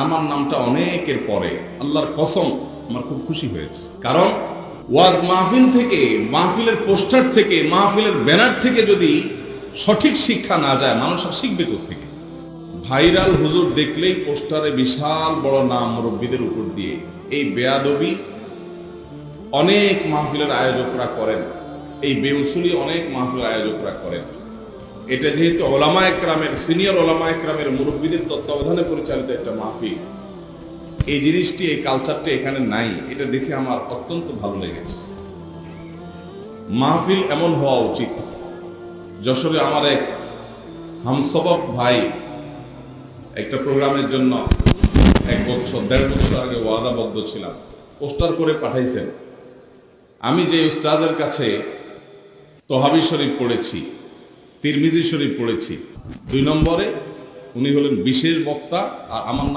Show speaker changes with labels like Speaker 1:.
Speaker 1: আমার নামটা অনেকের পরে, আল্লাহর কসম আমার খুব খুশি হয়েছে। কারণ ওয়াজ মাহফিল থেকে, মাহফিলের পোস্টার থেকে, মাহফিলের ব্যানার থেকে যদি সঠিক শিক্ষা না যায়, মানুষ আর শিখবে কোত্থেকে? ভাইরাল হুজুর দেখলেই পোস্টারে বিশাল বড় নাম মুরব্বীদের উপর দিয়ে, এই বেয়াদবি অনেক মাহফিলের আয়োজকরা করেন, এই বেউসুলি অনেক মাহফিলের আয়োজকরা করেন। এটা যেহেতু ওলামা একরামের, সিনিয়র ওলামা একরামের মুরব্বীদের তত্ত্বাবধানে পরিচালিত একটা মাহফিল, এই জিনিসটি, এই কালচারটি এখানে নাই। এটা দেখে আমার অত্যন্ত ভালো লেগেছে। মাহফিল এমন হওয়া উচিত। যশোরে আমার এক হামসবক ভাই একটা প্রোগ্রামের জন্য 1 বছর 1.5 বছর আগে ওয়াদাবদ্ধ ছিলাম, পোস্টার করে পাঠাইছেন। আমি যে উস্তাদের কাছে তহাবি শরীফ পড়েছি, তিরমিজি শরীফ পড়েছি, 2 নম্বরে উনি হলেন বিশেষ বক্তা, আর আমার নাম